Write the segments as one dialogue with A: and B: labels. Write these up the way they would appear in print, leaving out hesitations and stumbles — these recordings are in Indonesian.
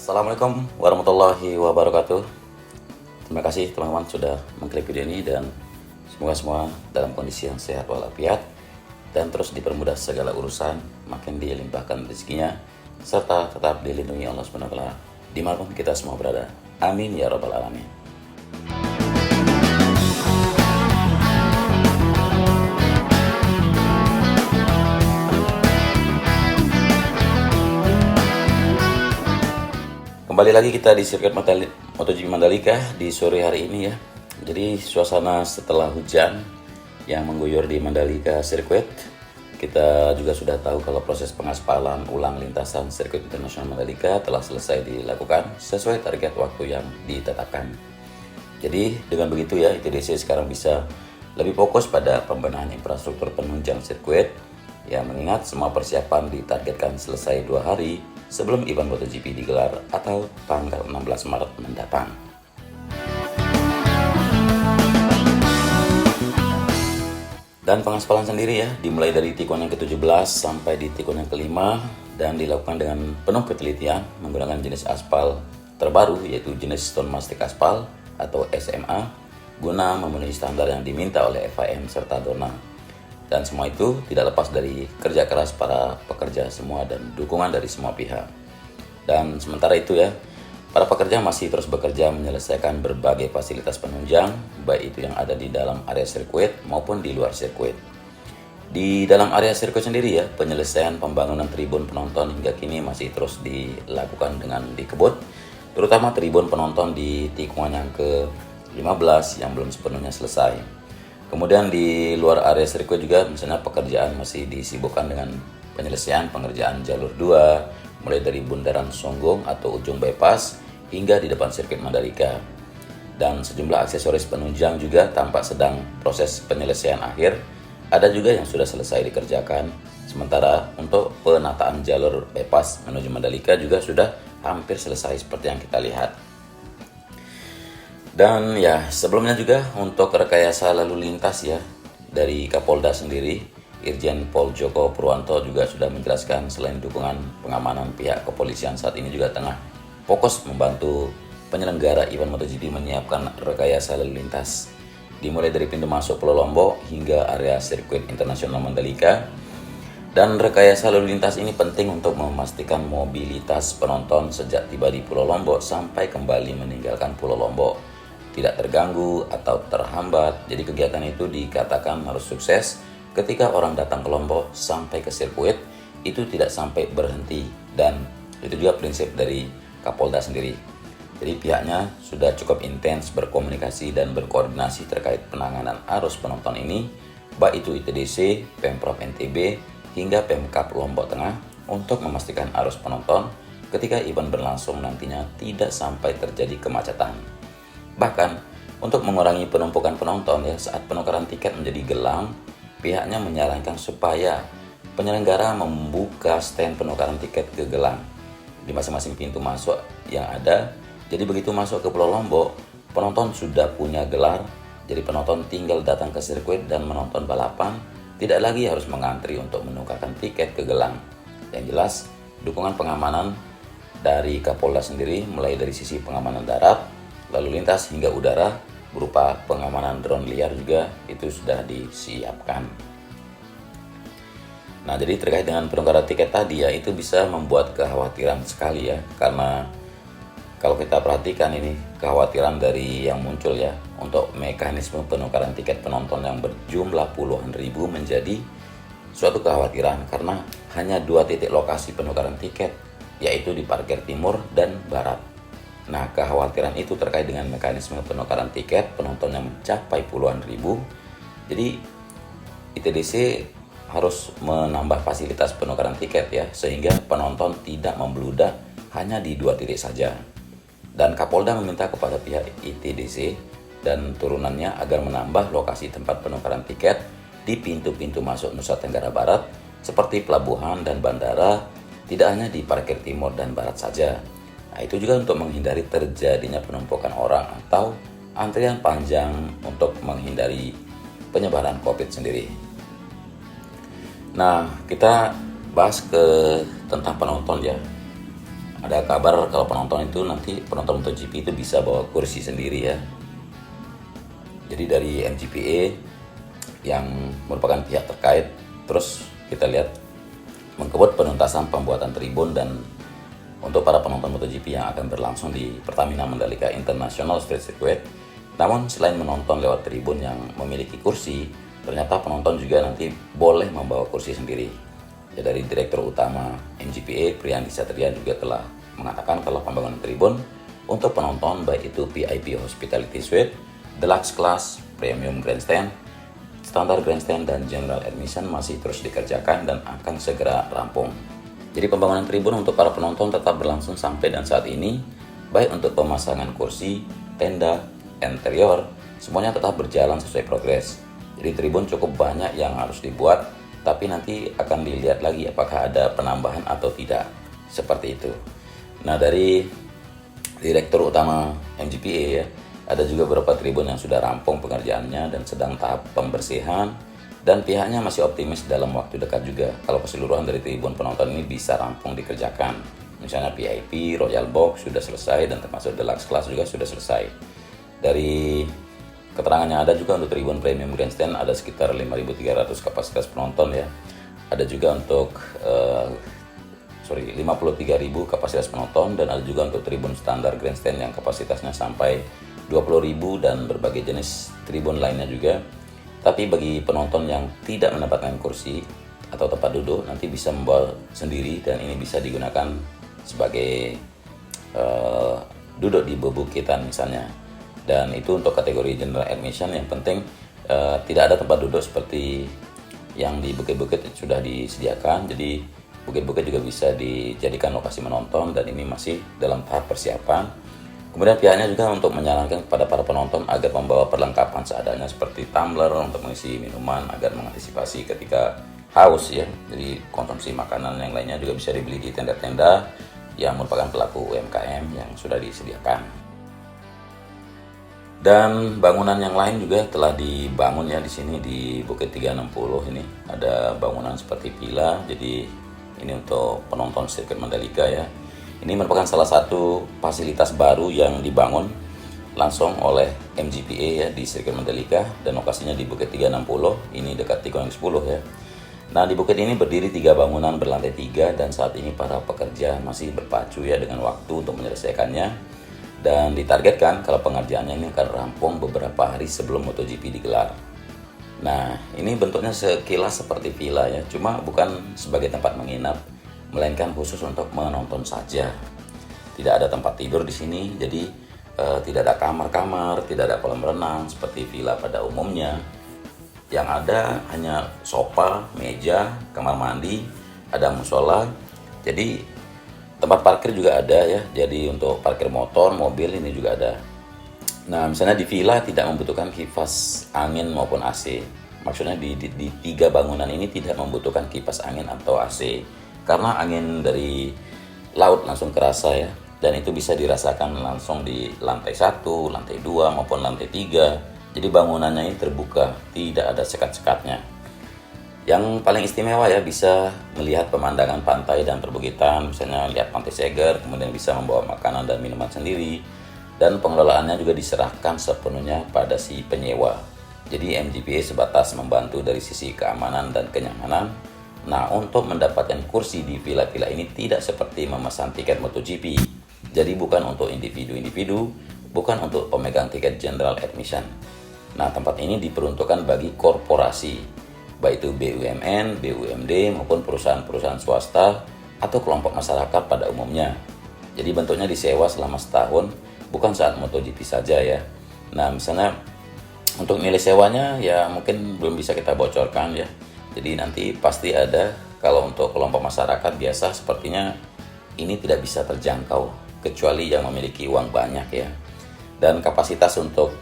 A: Assalamualaikum warahmatullahi wabarakatuh. Terima kasih teman-teman sudah mengklik video ini dan semoga semua dalam kondisi yang sehat walafiat dan terus dipermudah segala urusan, makin dilimpahkan rezekinya serta tetap dilindungi Allah SWT dimanapun kita semua berada. Amin ya rabbal alamin. Kembali lagi kita di sirkuit MotoGP Mandalika di sore hari ini ya. Jadi suasana setelah hujan yang mengguyur di Mandalika sirkuit, kita juga sudah tahu kalau proses pengaspalan ulang lintasan sirkuit internasional Mandalika telah selesai dilakukan sesuai target waktu yang ditetapkan. Jadi dengan begitu ya, ITDC sekarang bisa lebih fokus pada pembenahan infrastruktur penunjang sirkuit yang mengingat semua persiapan ditargetkan selesai 2 hari sebelum event MotoGP digelar atau tanggal 16 Maret mendatang. Dan pengaspalan sendiri ya dimulai dari tikungan yang ke-17 sampai di tikungan yang ke-5 dan dilakukan dengan penuh ketelitian menggunakan jenis aspal terbaru yaitu jenis Stone Mastic Aspal atau SMA guna memenuhi standar yang diminta oleh FIM serta Dorna. Dan semua itu tidak lepas dari kerja keras para pekerja semua dan dukungan dari semua pihak. Dan sementara itu ya, para pekerja masih terus bekerja menyelesaikan berbagai fasilitas penunjang, baik itu yang ada di dalam area sirkuit maupun di luar sirkuit. Di dalam area sirkuit sendiri ya, penyelesaian pembangunan tribun penonton hingga kini masih terus dilakukan dengan dikebut, terutama tribun penonton di tikungan yang ke-15 yang belum sepenuhnya selesai. Kemudian di luar area sirkuit juga misalnya pekerjaan masih disibukkan dengan penyelesaian pengerjaan jalur 2 mulai dari bundaran Songgong atau ujung bypass hingga di depan sirkuit Mandalika. Dan sejumlah aksesoris penunjang juga tampak sedang proses penyelesaian akhir, ada juga yang sudah selesai dikerjakan. Sementara untuk penataan jalur bypass menuju Mandalika juga sudah hampir selesai seperti yang kita lihat. Dan ya sebelumnya juga untuk rekayasa lalu lintas ya dari Kapolda sendiri, Irjen Pol Joko Purwanto juga sudah menjelaskan selain dukungan pengamanan pihak kepolisian saat ini juga tengah fokus membantu penyelenggara event MotoGP menyiapkan rekayasa lalu lintas dimulai dari pintu masuk Pulau Lombok hingga area sirkuit internasional Mandalika. Dan rekayasa lalu lintas ini penting untuk memastikan mobilitas penonton sejak tiba di Pulau Lombok sampai kembali meninggalkan Pulau Lombok tidak terganggu atau terhambat. Jadi kegiatan itu dikatakan harus sukses ketika orang datang ke Lombok sampai ke sirkuit itu tidak sampai berhenti, dan itu juga prinsip dari Kapolda sendiri. Jadi pihaknya sudah cukup intens berkomunikasi dan berkoordinasi terkait penanganan arus penonton ini, baik itu ITDC, Pemprov NTB hingga Pemkab Lombok Tengah untuk memastikan arus penonton ketika event berlangsung nantinya tidak sampai terjadi kemacetan. Bahkan untuk mengurangi penumpukan penonton ya saat penukaran tiket menjadi gelang, pihaknya menyarankan supaya penyelenggara membuka stand penukaran tiket ke gelang di masing-masing pintu masuk yang ada. Jadi begitu masuk ke Pulau Lombok, penonton sudah punya gelar, jadi penonton tinggal datang ke sirkuit dan menonton balapan, tidak lagi harus mengantri untuk menukarkan tiket ke gelang. Yang jelas, dukungan pengamanan dari Kapolda sendiri mulai dari sisi pengamanan darat, lalu lintas hingga udara berupa pengamanan drone liar juga itu sudah disiapkan. Nah, jadi terkait dengan penukaran tiket tadi ya, itu bisa membuat kekhawatiran sekali ya, karena kalau kita perhatikan ini kekhawatiran dari yang muncul ya untuk mekanisme penukaran tiket penonton yang berjumlah puluhan ribu menjadi suatu kekhawatiran karena hanya 2 titik lokasi penukaran tiket, yaitu di parkir timur dan barat. Nah, kekhawatiran itu terkait dengan mekanisme penukaran tiket penonton yang mencapai puluhan ribu. Jadi ITDC harus menambah fasilitas penukaran tiket ya, sehingga penonton tidak membludak hanya di 2 titik saja. Dan Kapolda meminta kepada pihak ITDC dan turunannya agar menambah lokasi tempat penukaran tiket di pintu-pintu masuk Nusa Tenggara Barat seperti pelabuhan dan bandara, tidak hanya di parkir timur dan barat saja. Nah, itu juga untuk menghindari terjadinya penumpukan orang atau antrian panjang untuk menghindari penyebaran COVID sendiri. Nah, kita bahas tentang penonton ya. ada kabar kalau penonton itu nanti penonton MotoGP itu bisa bawa kursi sendiri ya. Jadi dari MGPA yang merupakan pihak terkait, terus kita lihat mengkebut penuntasan pembuatan tribun dan untuk para penonton MotoGP yang akan berlangsung di Pertamina Mandalika International Street Circuit. Namun selain menonton lewat tribun yang memiliki kursi, ternyata penonton juga nanti boleh membawa kursi sendiri. Ya, dari Direktur Utama MGPA Priyandi Satria juga telah mengatakan kalau pembangunan tribun untuk penonton baik itu VIP Hospitality Suite, Deluxe Class, Premium Grandstand, Standar Grandstand, dan General Admission masih terus dikerjakan dan akan segera rampung. Jadi pembangunan tribun untuk para penonton tetap berlangsung sampai dan saat ini, baik untuk pemasangan kursi, tenda, interior, semuanya tetap berjalan sesuai progres. Jadi tribun cukup banyak yang harus dibuat, tapi nanti akan dilihat lagi apakah ada penambahan atau tidak. Seperti itu. Nah, dari Direktur Utama MGPA ya, ada juga beberapa tribun yang sudah rampung pengerjaannya dan sedang tahap pembersihan, dan pihaknya masih optimis dalam waktu dekat juga kalau keseluruhan dari tribun penonton ini bisa rampung dikerjakan. Misalnya VIP, Royal Box sudah selesai dan termasuk Deluxe Class juga sudah selesai. Dari keterangannya ada juga untuk tribun Premium Grandstand ada sekitar 5.300 kapasitas penonton ya. Ada juga untuk 53.000 kapasitas penonton, dan ada juga untuk tribun standar grandstand yang kapasitasnya sampai 20.000 dan berbagai jenis tribun lainnya juga. Tapi bagi penonton yang tidak mendapatkan kursi atau tempat duduk nanti bisa membawa sendiri, dan ini bisa digunakan sebagai duduk di bebukitan misalnya. Dan itu untuk kategori General Admission. Yang penting tidak ada tempat duduk seperti yang di bukit-bukit sudah disediakan. Jadi bukit-bukit juga bisa dijadikan lokasi menonton, dan ini masih dalam tahap persiapan. Kemudian pihaknya juga untuk menyarankan kepada para penonton agar membawa perlengkapan seadanya seperti tumbler untuk mengisi minuman agar mengantisipasi ketika haus ya. Jadi konsumsi makanan yang lainnya juga bisa dibeli di tenda-tenda yang merupakan pelaku UMKM yang sudah disediakan. Dan bangunan yang lain juga telah dibangun ya di sini di Bukit 360 ini. Ada bangunan seperti villa. Jadi ini untuk penonton sirkuit Mandalika ya. Ini merupakan salah satu fasilitas baru yang dibangun langsung oleh MGPA ya di sirkuit Mandalika, dan lokasinya di Bukit 360. Ini dekat tikungan 10 ya. Nah, di bukit ini berdiri 3 bangunan berlantai 3, dan saat ini para pekerja masih berpacu ya dengan waktu untuk menyelesaikannya. Dan ditargetkan kalau pengerjaannya ini akan rampung beberapa hari sebelum MotoGP digelar. Nah, ini bentuknya sekilas seperti villa ya, cuma bukan sebagai tempat menginap, melainkan khusus untuk menonton saja. Tidak ada tempat tidur di sini, jadi tidak ada kamar-kamar, tidak ada kolam renang seperti villa pada umumnya. Yang ada hanya sofa, meja, kamar mandi, ada musola. Jadi tempat parkir juga ada ya, jadi untuk parkir motor, mobil ini juga ada. Nah, misalnya di villa tidak membutuhkan kipas angin maupun AC. Maksudnya di 3 bangunan ini tidak membutuhkan kipas angin atau AC. Karena angin dari laut langsung kerasa ya. Dan itu bisa dirasakan langsung di lantai 1, lantai 2, maupun lantai 3. Jadi bangunannya ini terbuka, tidak ada sekat-sekatnya. Yang paling istimewa ya, bisa melihat pemandangan pantai dan perbukitan. Misalnya lihat Pantai Seger, kemudian bisa membawa makanan dan minuman sendiri. Dan pengelolaannya juga diserahkan sepenuhnya pada si penyewa. Jadi MGPA sebatas membantu dari sisi keamanan dan kenyamanan. Nah, untuk mendapatkan kursi di villa-villa ini tidak seperti memesan tiket MotoGP. Jadi bukan untuk individu-individu, bukan untuk pemegang tiket General Admission. Nah, tempat ini diperuntukkan bagi korporasi, baik itu BUMN, BUMD, maupun perusahaan-perusahaan swasta atau kelompok masyarakat pada umumnya. Jadi bentuknya disewa selama setahun, bukan saat MotoGP saja ya. Nah, misalnya untuk nilai sewanya ya mungkin belum bisa kita bocorkan ya. Jadi nanti pasti ada. Kalau untuk kelompok masyarakat biasa sepertinya ini tidak bisa terjangkau kecuali yang memiliki uang banyak ya. Dan kapasitas untuk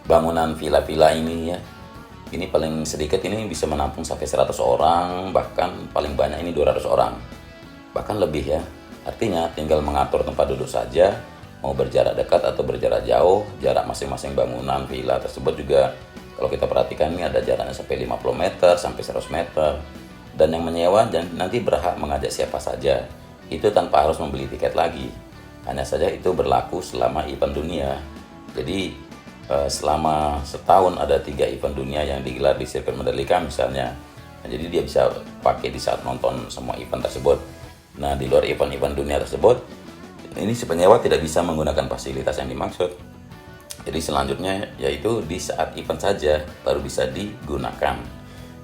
A: bangunan villa-villa ini ya, ini paling sedikit ini bisa menampung sampai 100 orang, bahkan paling banyak ini 200 orang. Bahkan lebih ya. Artinya tinggal mengatur tempat duduk saja, mau berjarak dekat atau berjarak jauh. Jarak masing-masing bangunan villa tersebut juga kalau kita perhatikan ini ada jaraknya sampai 50 meter sampai 100 meter. Dan yang menyewa dan nanti berhak mengajak siapa saja. itu tanpa harus membeli tiket lagi. Hanya saja itu berlaku selama event dunia. Jadi selama setahun ada 3 event dunia yang digelar di sirkuit Mandalika misalnya. Nah, jadi dia bisa pakai di saat nonton semua event tersebut. Nah, di luar event-event dunia tersebut, ini si penyewa tidak bisa menggunakan fasilitas yang dimaksud. Jadi selanjutnya yaitu di saat event saja baru bisa digunakan,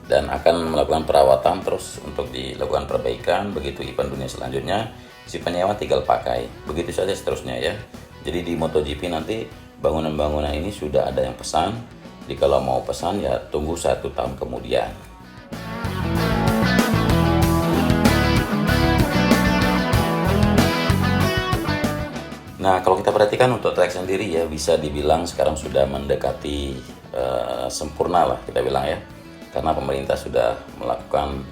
A: dan akan melakukan perawatan terus untuk dilakukan perbaikan. Begitu event dunia selanjutnya, si penyewa tinggal pakai. Begitu saja seterusnya ya. Jadi di MotoGP nanti bangunan-bangunan ini sudah ada yang pesan. Jadi kalau mau pesan ya tunggu 1 tahun kemudian. Nah, kalau kita perhatikan untuk trek sendiri ya, bisa dibilang sekarang sudah mendekati sempurna lah kita bilang ya. Karena pemerintah sudah melakukan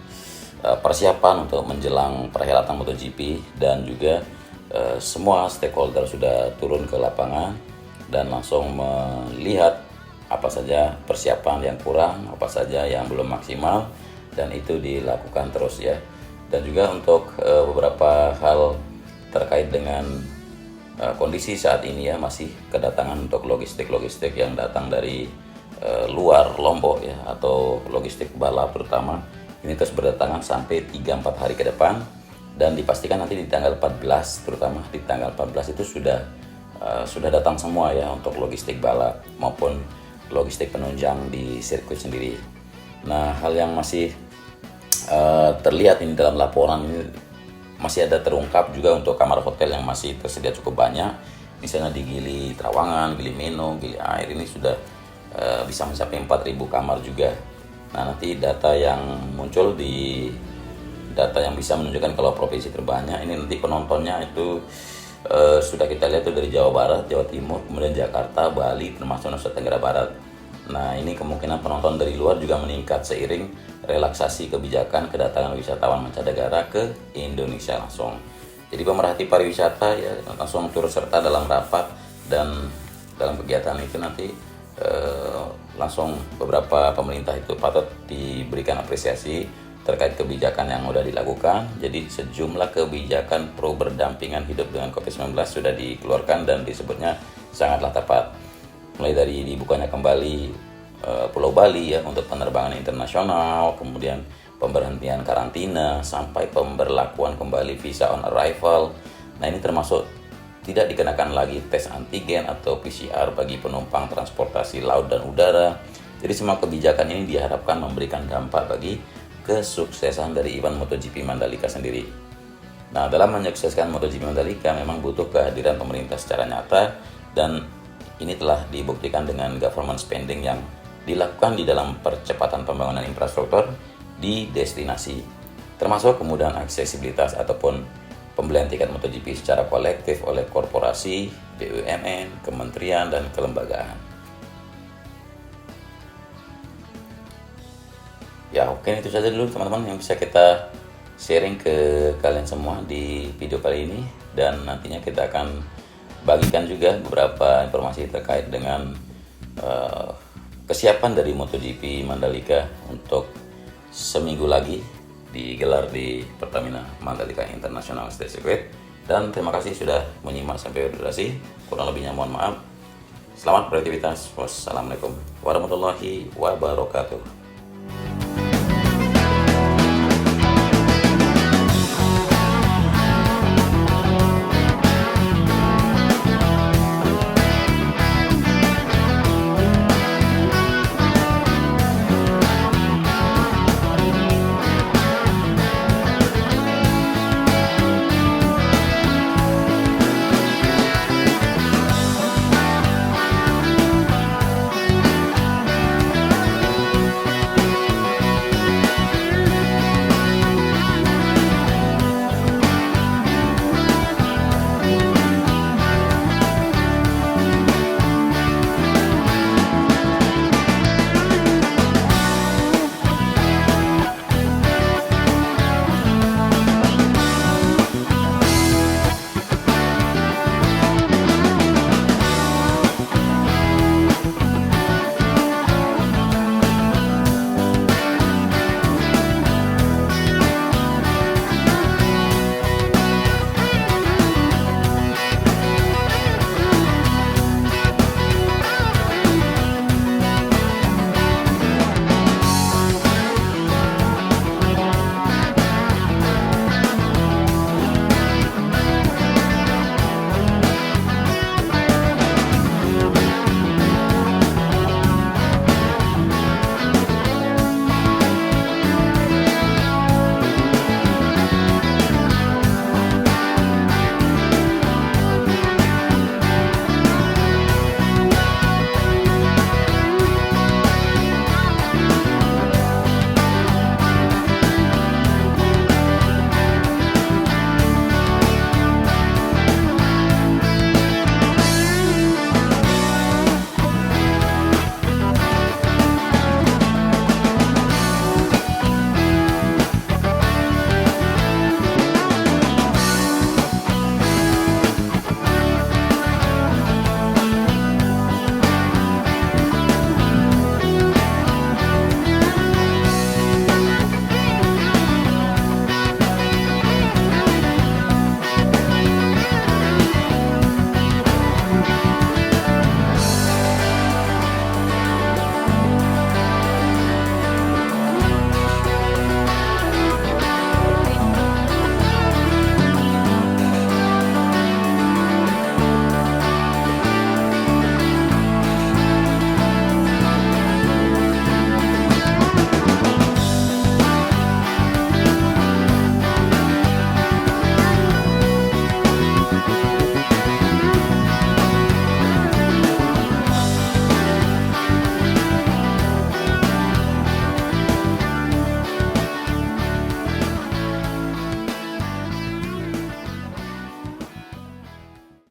A: persiapan untuk menjelang perhelatan MotoGP, dan juga semua stakeholder sudah turun ke lapangan dan langsung melihat apa saja persiapan yang kurang, apa saja yang belum maksimal, dan itu dilakukan terus ya. Dan juga untuk beberapa hal terkait dengan kondisi saat ini ya, masih kedatangan untuk logistik-logistik yang datang dari luar Lombok ya, atau logistik balap terutama, ini terus berdatangan sampai 3-4 hari ke depan, dan dipastikan nanti di tanggal 14, terutama di tanggal 14 itu sudah datang semua ya, untuk logistik balap maupun logistik penunjang di sirkuit sendiri. Nah, hal yang masih terlihat ini dalam laporan ini, masih ada terungkap juga untuk kamar hotel yang masih tersedia cukup banyak. Misalnya di Gili Trawangan, Gili Meno, Gili Air ini sudah bisa mencapai 4.000 kamar juga. Nah, nanti data yang muncul di data yang bisa menunjukkan kalau provinsi terbanyak ini nanti penontonnya itu sudah kita lihat itu dari Jawa Barat, Jawa Timur, kemudian Jakarta, Bali, termasuk Nusa Tenggara Barat. Nah, ini kemungkinan penonton dari luar juga meningkat seiring relaksasi kebijakan kedatangan wisatawan mancanegara ke Indonesia langsung. Jadi pemerhati pariwisata ya langsung turut serta dalam rapat, dan dalam kegiatan itu nanti langsung beberapa pemerintah itu patut diberikan apresiasi terkait kebijakan yang sudah dilakukan. Jadi sejumlah kebijakan pro berdampingan hidup dengan COVID-19 sudah dikeluarkan dan disebutnya sangatlah tepat. Mulai dari dibukanya kembali Pulau Bali ya untuk penerbangan internasional, kemudian pemberhentian karantina, sampai pemberlakuan kembali visa on arrival. Nah, ini termasuk tidak dikenakan lagi tes antigen atau PCR bagi penumpang transportasi laut dan udara. Jadi semua kebijakan ini diharapkan memberikan dampak bagi kesuksesan dari event MotoGP Mandalika sendiri. Nah, dalam menyukseskan MotoGP Mandalika memang butuh kehadiran pemerintah secara nyata, dan ini telah dibuktikan dengan government spending yang dilakukan di dalam percepatan pembangunan infrastruktur di destinasi, termasuk kemudahan aksesibilitas ataupun pembelian tiket MotoGP secara kolektif oleh korporasi, BUMN, kementerian, dan kelembagaan. Ya, oke, itu saja dulu teman-teman yang bisa kita sharing ke kalian semua di video kali ini, dan nantinya kita akan bagikan juga beberapa informasi terkait dengan kesiapan dari MotoGP Mandalika untuk seminggu lagi digelar di Pertamina Mandalika International State Circuit. Dan terima kasih sudah menyimak sampai durasi. Kurang lebihnya mohon maaf. Selamat beraktivitas. Wassalamualaikum warahmatullahi wabarakatuh.